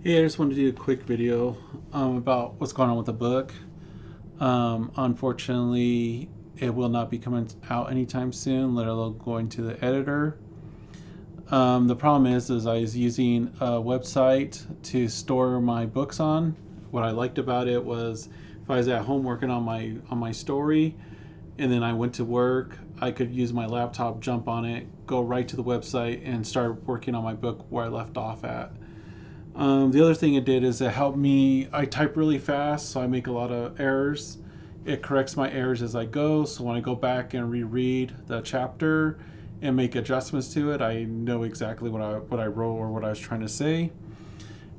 Hey, I just wanted to do a quick video about what's going on with the book. Unfortunately, it will not be coming out anytime soon, let alone going to the editor. The problem is I was using a website to store my books on. What I liked about it was if I was at home working on my story, and then I went to work, I could use my laptop, jump on it, go right to the website, and start working on my book where I left off at. The other thing it did is it helped me. I type really fast, so I make a lot of errors. It corrects my errors as I go, so when I go back and reread the chapter and make adjustments to it, I know exactly what I wrote or what I was trying to say.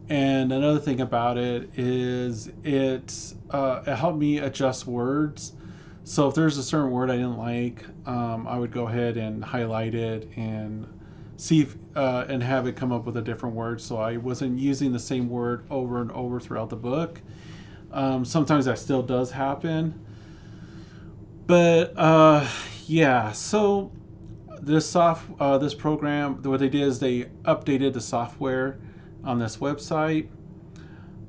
And another thing about it is it helped me adjust words. So if there's a certain word I didn't like, I would go ahead and highlight it and see if, and have it come up with a different word. So I wasn't using the same word over and over throughout the book. Sometimes that still does happen, but yeah. So this program, what they did is they updated the software on this website.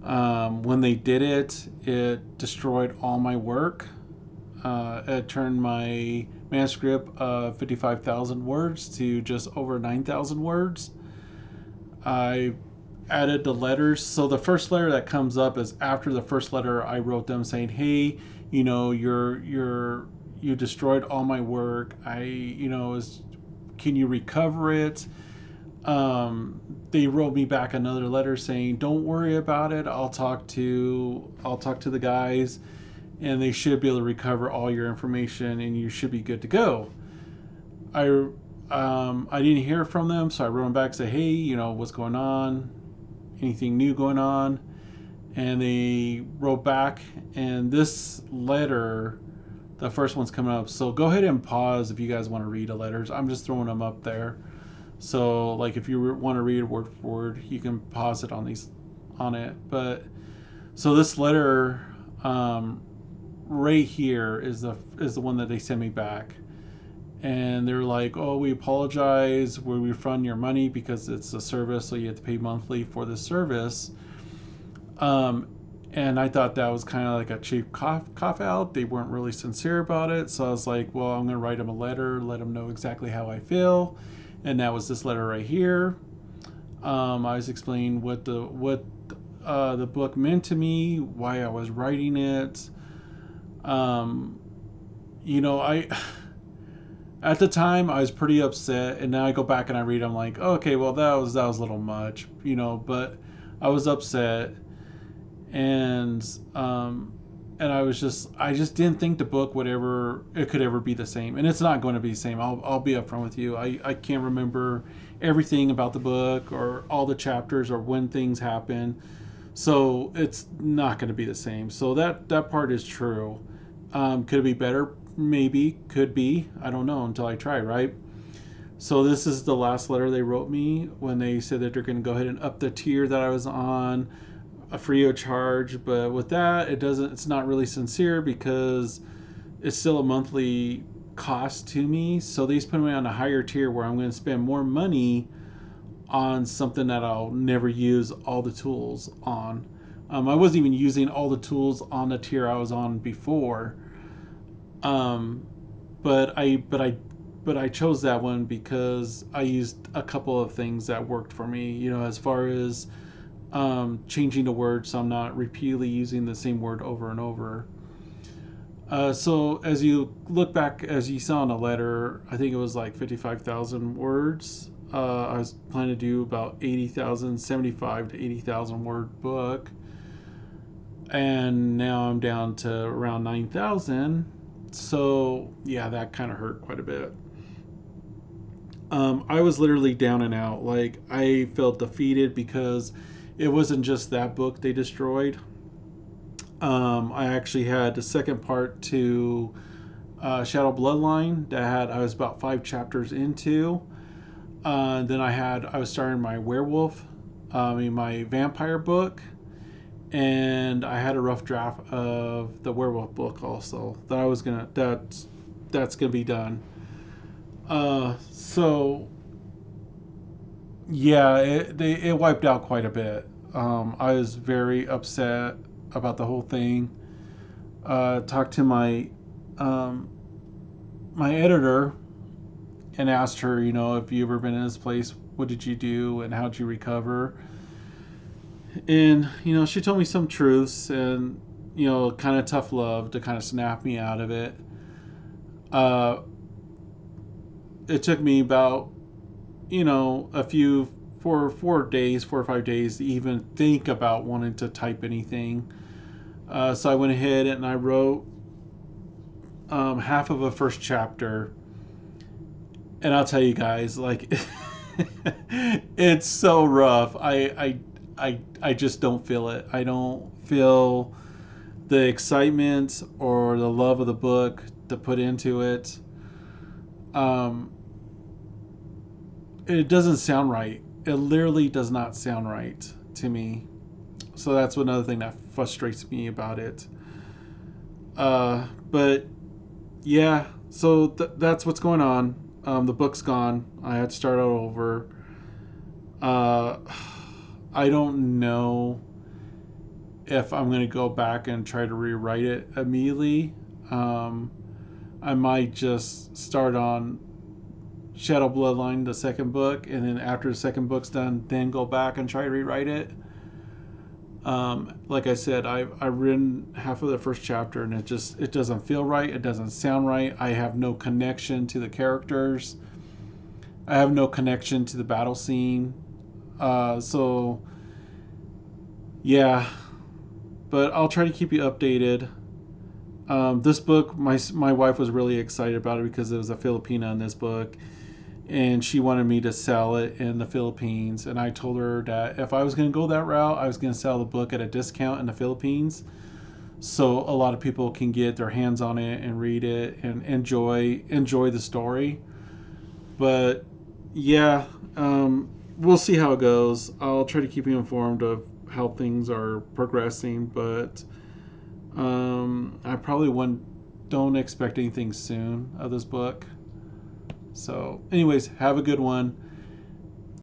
When they did it, it destroyed all my work. It turned my manuscript of 55,000 words to just over 9,000 words. I added the letters. So the first letter that comes up is after the first letter I wrote them saying, "Hey, you destroyed all my work. Can you recover it?" They wrote me back another letter saying, "Don't worry about it. I'll talk to the guys, and they should be able to recover all your information, and you should be good to go." I didn't hear from them, so I wrote them back and say, "Hey, what's going on? Anything new going on?" And they wrote back, and this letter, the first one's coming up. So go ahead and pause if you guys want to read the letters. I'm just throwing them up there. So like if you want to read word for word, you can pause it on it. But so this letter, right here is the one that they sent me back, and they're like, "Oh, we apologize. We refund your money because it's a service, so you have to pay monthly for the service." Um, and I thought that was kind of like a cheap cough out. They weren't really sincere about it, so I was like, "Well, I'm gonna write them a letter, let them know exactly how I feel," and that was this letter right here. I was explaining what the book meant to me, why I was writing it. Um, I at the time I was pretty upset, and now I go back and I read. I'm like, okay, well that was a little much, but I was upset, and I just didn't think the book could ever be the same, and it's not going to be the same. I'll be upfront with you. I can't remember everything about the book or all the chapters or when things happen, so it's not going to be the same. So that part is true. Could it be better? Maybe. Could be. I don't know until I try, right? So this is the last letter they wrote me when they said that they're going to go ahead and up the tier that I was on, a free of charge. But with that, it's not really sincere because it's still a monthly cost to me. So they just put me on a higher tier where I'm going to spend more money on something that I'll never use all the tools on. I wasn't even using all the tools on the tier I was on before. Um, but I chose that one because I used a couple of things that worked for me. As far as changing the word, so I'm not repeatedly using the same word over and over. So as you look back, as you saw in the letter, I think it was like 55,000 words. I was planning to do about 80,000, 75 to 80,000 word book, and now I'm down to around 9,000. So yeah, that kind of hurt quite a bit. I was literally down and out. Like I felt defeated because it wasn't just that book they destroyed. I actually had the second part to Shadow Bloodline that I was about 5 chapters into. Then I was starting my werewolf, my vampire book, and I had a rough draft of the werewolf book also that I was gonna that's gonna be done. So yeah, it wiped out quite a bit. I was very upset about the whole thing. Talked to um, my editor and asked her, if you ever been in this place, what did you do and how did you recover? And she told me some truths and kind of tough love to kind of snap me out of it. Uh, it took me about a few 4 or 5 days to even think about wanting to type anything. So I went ahead and I wrote half of a first chapter, and I'll tell you guys, like, it's so rough. I just don't feel it. I don't feel the excitement or the love of the book to put into it. Um, it doesn't sound right. It literally does not sound right to me. So that's another thing that frustrates me about it. But yeah, so that's what's going on. The book's gone. I had to start out over. Uh, I don't know if I'm going to go back and try to rewrite it immediately. Um, I might just start on Shadow Bloodline, the second book, and then after the second book's done, then go back and try to rewrite it. Like I said, I've written half of the first chapter, and it doesn't feel right. It doesn't sound right. I have no connection to the characters. I have no connection to the battle scene. So yeah, but I'll try to keep you updated. This book, my wife was really excited about it because there was a Filipina in this book, and she wanted me to sell it in the Philippines. And I told her that if I was going to go that route, I was going to sell the book at a discount in the Philippines, so a lot of people can get their hands on it and read it and enjoy the story. But yeah, we'll see how it goes. I'll try to keep you informed of how things are progressing, but I probably don't expect anything soon of this book. So, anyways, have a good one.